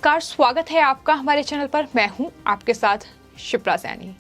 नमस्कार, स्वागत है आपका हमारे चैनल पर। मैं हूं आपके साथ शिप्रा सैनी।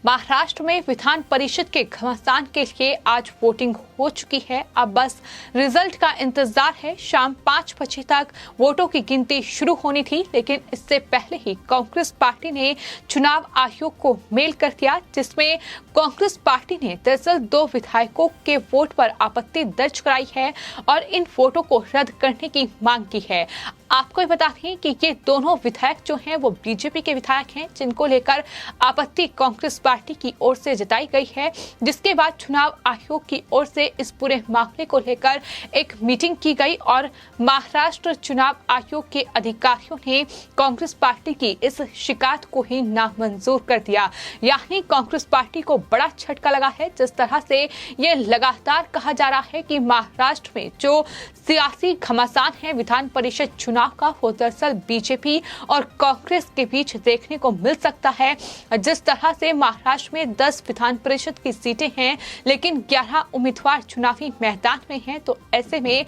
महाराष्ट्र में विधान परिषद के घमासान के लिए आज वोटिंग हो चुकी है। अब बस रिजल्ट का इंतजार है। शाम 5 बजे तक वोटों की गिनती शुरू होनी थी, लेकिन इससे पहले ही कांग्रेस पार्टी ने चुनाव आयोग को मेल कर दिया, जिसमें कांग्रेस पार्टी ने दरअसल 2 विधायकों के वोट पर आपत्ति दर्ज कराई है और इन वोटों को रद्द करने की मांग की है। आपको बता दें कि ये दोनों विधायक जो हैं वो बीजेपी के विधायक हैं, जिनको लेकर आपत्ति कांग्रेस पार्टी की ओर से जताई गई है, जिसके बाद चुनाव आयोग की ओर से इस पूरे मामले को लेकर एक मीटिंग की गई और महाराष्ट्र चुनाव आयोग के अधिकारियों ने कांग्रेस पार्टी की इस शिकायत को ही नामंजूर कर दिया। यानी कांग्रेस पार्टी को बड़ा झटका लगा है। जिस तरह से ये लगातार कहा जा रहा है कि महाराष्ट्र में जो सियासी घमासान है विधान परिषद चुनाव का, वो दरअसल बीजेपी और कांग्रेस के बीच देखने को मिल सकता है। जिस तरह से महाराष्ट्र में 10 विधान परिषद की सीटें हैं, लेकिन 11 उम्मीदवार चुनावी मैदान में हैं, तो ऐसे में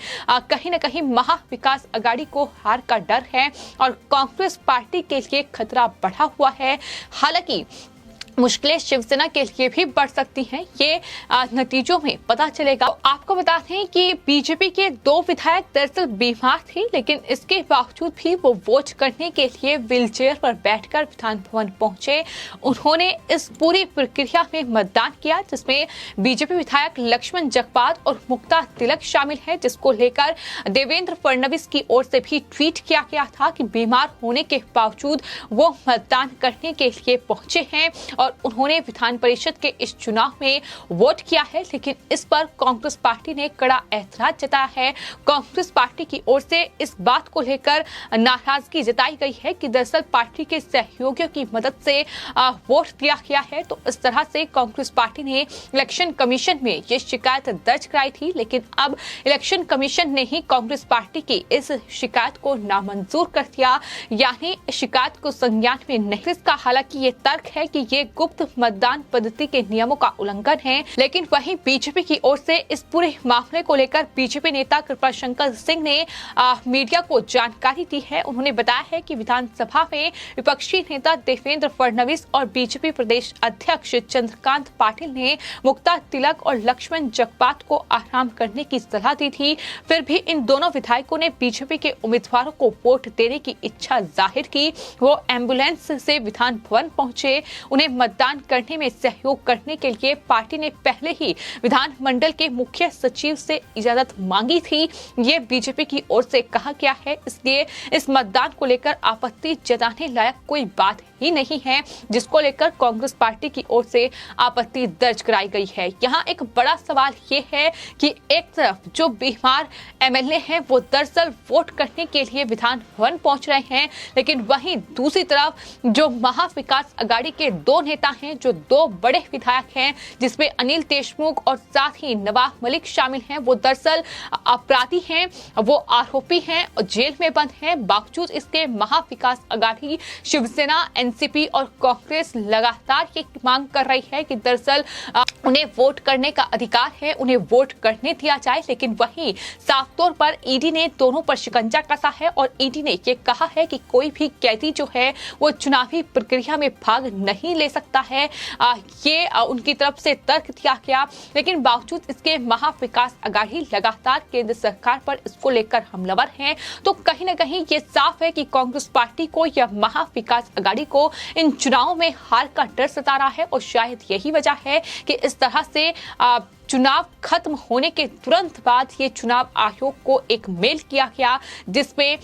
कहीं न कहीं महाविकास अघाड़ी को हार का डर है और कांग्रेस पार्टी के लिए खतरा बढ़ा हुआ है। हालांकि मुश्किलें शिवसेना के लिए भी बढ़ सकती हैं, ये नतीजों में पता चलेगा। तो आपको बता दें कि बीजेपी के 2 विधायक दरअसल बीमार थे, लेकिन इसके बावजूद भी वो वोट करने के लिए व्हीलचेयर पर बैठकर विधान भवन पहुंचे। उन्होंने इस पूरी प्रक्रिया में मतदान किया, जिसमें बीजेपी विधायक लक्ष्मण जगपात और मुक्ता तिलक शामिल है, जिसको लेकर देवेंद्र फडणवीस की ओर से भी ट्वीट किया गया था कि बीमार होने के बावजूद वो मतदान करने के लिए पहुंचे हैं और उन्होंने विधान परिषद के इस चुनाव में वोट किया है। लेकिन इस पर कांग्रेस पार्टी ने कड़ा ऐतराज जताया है। कांग्रेस पार्टी की ओर से इस बात को लेकर नाराजगी जताई गई है कि दरअसल पार्टी के सहयोगियों की मदद से वोट दिया गया है। तो इस तरह से कांग्रेस पार्टी ने इलेक्शन कमीशन में ये शिकायत दर्ज कराई थी, लेकिन अब इलेक्शन कमीशन ने ही कांग्रेस पार्टी की इस शिकायत को नामंजूर कर दिया, यानी शिकायत को संज्ञान में नहीं। इसका हालांकि ये तर्क है कि ये गुप्त मतदान पद्धति के नियमों का उल्लंघन है। लेकिन वहीं बीजेपी की ओर से इस पूरे मामले को लेकर बीजेपी नेता कृपाशंकर सिंह ने मीडिया को जानकारी दी है। उन्होंने बताया है कि विधानसभा में विपक्षी नेता देवेंद्र फडणवीस और बीजेपी प्रदेश अध्यक्ष चंद्रकांत पाटिल ने मुक्ता तिलक और लक्ष्मण जगपात को आराम करने की सलाह दी थी। फिर भी इन दोनों विधायकों ने बीजेपी के उम्मीदवारों को वोट देने की इच्छा जाहिर की। वो एम्बुलेंस से विधान भवन पहुंचे। उन्हें मतदान करने में सहयोग करने के लिए पार्टी ने पहले ही विधानमंडल के मुख्य सचिव से इजाजत मांगी थी। ये बीजेपी की ओर से कहा गया है, इसलिए इस मतदान को लेकर आपत्ति जताने लायक कोई बात ही नहीं है, जिसको लेकर कांग्रेस पार्टी की ओर से आपत्ति दर्ज कराई गई है। यहाँ एक बड़ा सवाल ये है कि एक तरफ जो बीमार एमएलए हैं वो दरअसल वोट करने के लिए विधान भवन पहुंच रहे हैं, लेकिन वहीं दूसरी तरफ जो महाविकास अघाड़ी के 2 नेता हैं, जो 2 बड़े विधायक हैं, जिसमें अनिल देशमुख और साथ ही नवाब मलिक शामिल हैं, वो दरअसल अपराधी हैं, वो आरोपी हैं और जेल में बंद हैं। बावजूद इसके महाविकास अघाड़ी, शिवसेना, एनसीपी और कांग्रेस लगातार ये मांग कर रही है कि दरअसल उन्हें वोट करने का अधिकार है, उन्हें वोट करने दिया जाए। लेकिन वहीं साफ तौर पर ईडी ने दोनों पर शिकंजा कसा है और ईडी ने ये कहा है कि कोई भी कैदी जो है वो चुनावी प्रक्रिया में भाग नहीं ले सकता है। ये उनकी तरफ से तर्क दिया गया, लेकिन बावजूद इसके महाविकास अघाड़ी लगातार केंद्र सरकार पर इसको लेकर हमलावर हैं। तो कहीं न कहीं ये साफ है कि कांग्रेस पार्टी को या महाविकास अघाड़ी को इन चुनावों में हार का डर सता रहा है और शायद यही वजह है कि इस तरह से चुनाव खत्म होने के तुरंत बाद ये चुनाव आयोग को एक मेल किया गया, जिसमें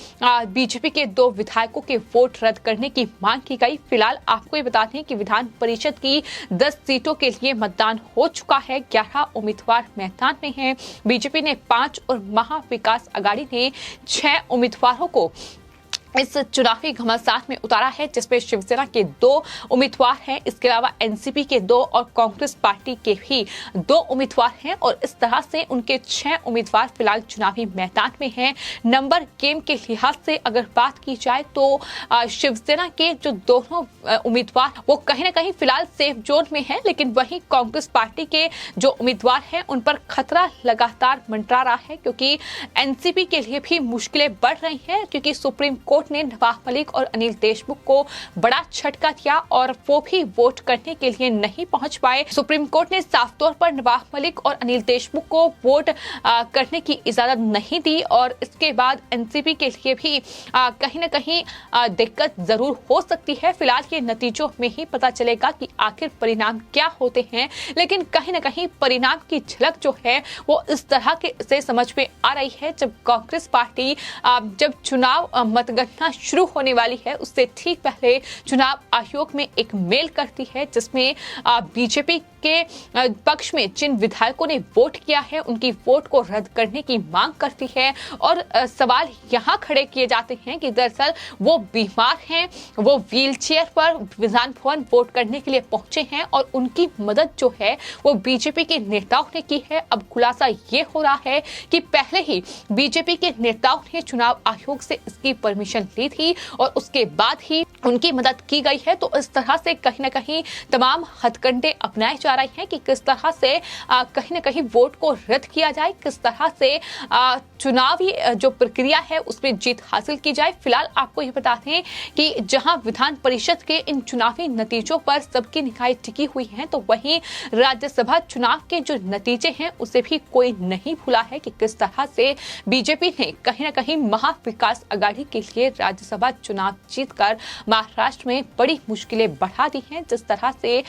बीजेपी के 2 विधायकों के वोट रद्द करने की मांग की गई। फिलहाल आपको ये बता दें कि विधान परिषद की 10 सीटों के लिए मतदान हो चुका है। 11 उम्मीदवार मैदान में हैं। बीजेपी ने 5 और महाविकास अघाड़ी ने 6 उम्मीदवारों को इस चुनावी घमासान में उतारा है, जिसमें शिवसेना के 2 उम्मीदवार हैं, इसके अलावा एनसीपी के 2 और कांग्रेस पार्टी के भी 2 उम्मीदवार हैं और इस तरह से उनके 6 उम्मीदवार फिलहाल चुनावी मैदान में हैं। नंबर गेम के लिहाज से अगर बात की जाए तो शिवसेना के जो दोनों उम्मीदवार वो कहीं ना कहीं फिलहाल सेफ जोन में हैं, लेकिन वहीं कांग्रेस पार्टी के जो उम्मीदवार हैं उन पर खतरा लगातार मंडरा रहा है, क्योंकि एनसीपी के लिए भी मुश्किलें बढ़ रही हैं, क्योंकि सुप्रीम कोर्ट कोर्ट ने नवाब मलिक और अनिल देशमुख को बड़ा झटका दिया और वो भी वोट करने के लिए नहीं पहुंच पाए। सुप्रीम कोर्ट ने साफ तौर पर नवाब मलिक और अनिल देशमुख को वोट करने की इजाजत नहीं दी और इसके बाद एनसीपी के लिए भी कहीं न कहीं दिक्कत जरूर हो सकती है। फिलहाल ये नतीजों में ही पता चलेगा कि आखिर परिणाम क्या होते हैं, लेकिन कहीं न कहीं परिणाम की झलक जो है वो इस तरह के से समझ में आ रही है जब कांग्रेस पार्टी जब चुनाव मतगणना शुरू होने वाली है उससे ठीक पहले चुनाव आयोग में एक मेल करती है जिसमें बीजेपी के पक्ष में जिन विधायकों ने वोट किया है उनकी वोट को रद्द करने की मांग करती है और सवाल यहाँ खड़े किए जाते हैं कि दरअसल वो बीमार हैं, वो व्हीलचेयर पर विधान भवन वोट करने के लिए पहुंचे हैं और उनकी मदद जो है वो बीजेपी के नेताओं ने की है। अब खुलासा ये हो रहा है कि पहले ही बीजेपी के नेताओं ने चुनाव आयोग से इसकी परमिशन ली थी और उसके बाद ही उनकी मदद की गई है। तो इस तरह से कहीं न कहीं तमाम हथकंडे अपनाए जा रहे हैं कि किस तरह से कहीं न कहीं वोट को रद्द किया जाए, किस तरह से चुनावी जो प्रक्रिया है उसमें जीत हासिल की जाए। फिलहाल आपको ये बता दें कि जहां विधान परिषद के इन चुनावी नतीजों पर सबकी निगाहें टिकी हुई हैं, तो वहीं राज्यसभा चुनाव के जो नतीजे हैं उसे भी कोई नहीं भूला है कि किस तरह से बीजेपी ने कहीं न कहीं महाविकास अघाड़ी के लिए राज्यसभा चुनाव जीतकर महाराष्ट्र में बड़ी मुश्किलें बढ़ा दी हैं। जिस तरह से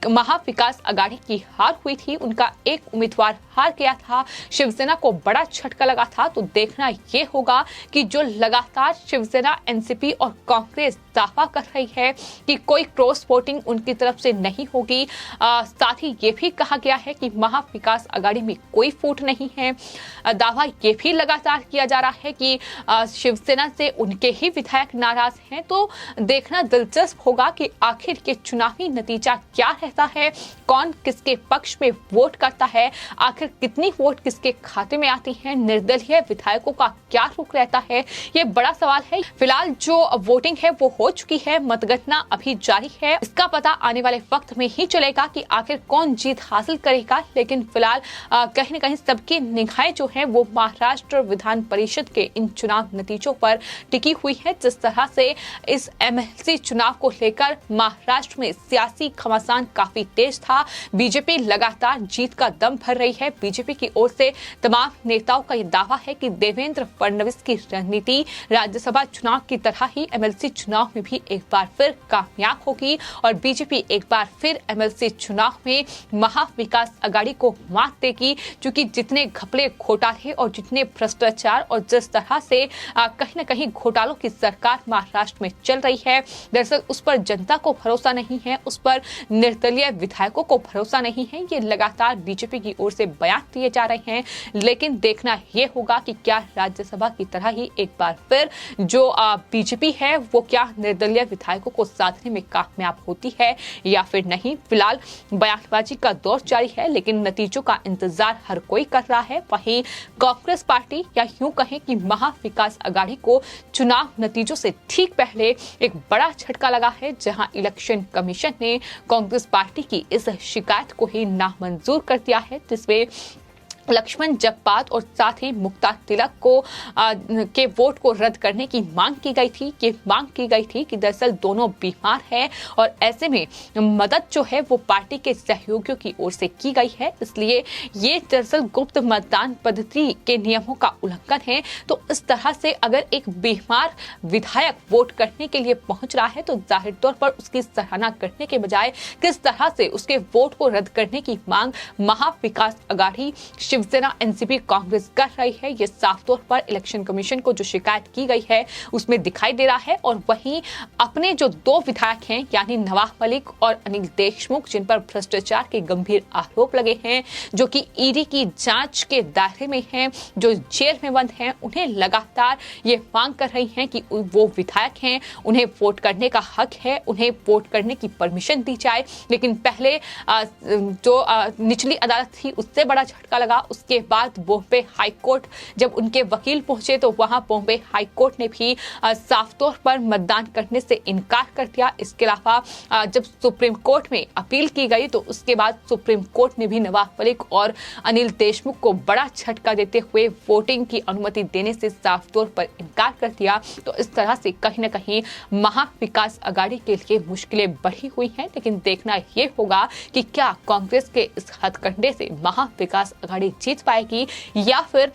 महाविकास अघाड़ी की हार हुई थी, उनका एक उम्मीदवार हार गया था, शिवसेना को बड़ा झटका लगा था। तो देखना ये होगा कि जो लगातार शिवसेना, एनसीपी और कांग्रेस दावा कर रही है कि कोई क्रॉस वोटिंग उनकी तरफ से नहीं होगी। साथ ही ये भी कहा गया है कि महाविकास अघाड़ी में कोई फूट नहीं है। दावा ये भी लगातार किया जा रहा है कि शिवसेना से उनके ही विधायक नाराज हैं। तो देखना दिलचस्प होगा कि आखिर ये चुनावी नतीजा क्या रहता है, कौन किसके पक्ष में वोट करता है, आखिर कितनी वोट किसके खाते में आती है, निर्दलीय विधायकों का क्या रुख रहता है, ये बड़ा सवाल है। फिलहाल जो वोटिंग है वो हो चुकी है, मतगणना अभी जारी है, इसका पता आने वाले वक्त में ही चलेगा कि आखिर कौन जीत हासिल करेगा। लेकिन फिलहाल कहीं न कहीं सबकी निगाहें जो है वो महाराष्ट्र विधान परिषद के इन चुनाव नतीजों पर टिकी हुई है। जिस तरह से इस एमएलसी चुनाव को लेकर महाराष्ट्र में सियासी घमासान काफी तेज था, बीजेपी लगातार जीत का दम भर रही है। बीजेपी की ओर से तमाम नेताओं का यह दावा है कि देवेंद्र फडणवीस की रणनीति राज्यसभा चुनाव की तरह ही एमएलसी चुनाव में भी एक बार फिर कामयाब होगी और बीजेपी एक बार फिर एमएलसी चुनाव में महाविकास अघाड़ी को मात देगी। क्योंकि जितने घपले घोटाले और जितने भ्रष्टाचार और जिस तरह से कहीं न कहीं घोटालों की सरकार महाराष्ट्र में चल रही है, दरअसल उस पर जनता को भरोसा नहीं है, उस पर निर्दलीय विधायकों को भरोसा नहीं है। ये लगातार बीजेपी की ओर से बयान दिए जा रहे हैं, लेकिन देखना यह होगा कि क्या राज्यसभा की तरह ही एक बार फिर जो बीजेपी है वो क्या निर्दलीय विधायकों को साधने में कामयाब होती है या फिर नहीं। फिलहाल बयानबाजी का दौर जारी है, लेकिन नतीजों का इंतजार हर कोई कर रहा है। वहीं कांग्रेस पार्टी या यूं कहें कि महाविकास अघाड़ी को चुनाव नतीजों से ठीक पहले एक बड़ा झटका लगा है, जहां इलेक्शन कमीशन ने कांग्रेस पार्टी की इस शिकायत को ही नामंजूर कर दिया है, जिसमें लक्ष्मण जगपात और साथ ही मुक्ता तिलक को के वोट को रद्द करने की मांग की गई थी। ये मांग की गई थी कि दरअसल दोनों बीमार हैं और ऐसे में मदद जो है वो पार्टी के सहयोगियों की ओर से की गई है, इसलिए ये दरअसल गुप्त मतदान पद्धति के नियमों का उल्लंघन है। तो इस तरह से अगर एक बीमार विधायक वोट करने के लिए पहुंच रहा है तो जाहिर तौर पर उसकी सराहना करने के बजाय किस तरह से उसके वोट को रद्द करने की मांग महाविकास अघाड़ी, शिवसेना, एनसीपी, कांग्रेस कर रही है, ये साफ तौर पर इलेक्शन कमीशन को जो शिकायत की गई है उसमें दिखाई दे रहा है। और वहीं अपने जो दो विधायक हैं यानी नवाब मलिक और अनिल देशमुख, जिन पर भ्रष्टाचार के गंभीर आरोप लगे हैं, जो कि ईडी की जांच के दायरे में हैं, जो जेल में बंद हैं, उन्हें लगातार ये मांग कर रही हैं कि वो विधायक हैं, उन्हें वोट करने का हक है, उन्हें वोट करने की परमिशन दी जाए। लेकिन पहले जो निचली अदालत थी उससे बड़ा झटका लगा। उसके बाद बॉम्बे हाई कोर्ट जब उनके वकील पहुंचे तो वहां बॉम्बे हाई कोर्ट ने भी साफ तौर पर मतदान करने से इनकार कर दिया। इसके अलावा जब सुप्रीम कोर्ट में अपील की गई तो उसके बाद सुप्रीम कोर्ट ने भी नवाब मलिक और अनिल देशमुख को बड़ा झटका देते हुए वोटिंग की अनुमति देने से साफ तौर पर इनकार कर दिया तो इस तरह से कहीं ना कहीं महाविकास आघाड़ी के लिए मुश्किलें बढ़ी हुई हैं। लेकिन देखना ये होगा कि क्या कांग्रेस के इस हथकंडे से महाविकास आघाड़ी जीत पाएगी या फिर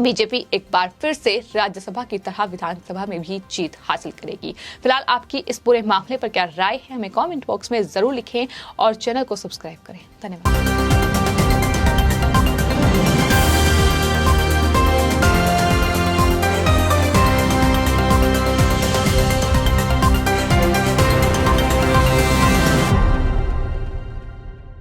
बीजेपी एक बार फिर से राज्यसभा की तरह विधानसभा में भी जीत हासिल करेगी। फिलहाल आपकी इस पूरे मामले पर क्या राय है हमें कमेंट बॉक्स में जरूर लिखें और चैनल को सब्सक्राइब करें। धन्यवाद।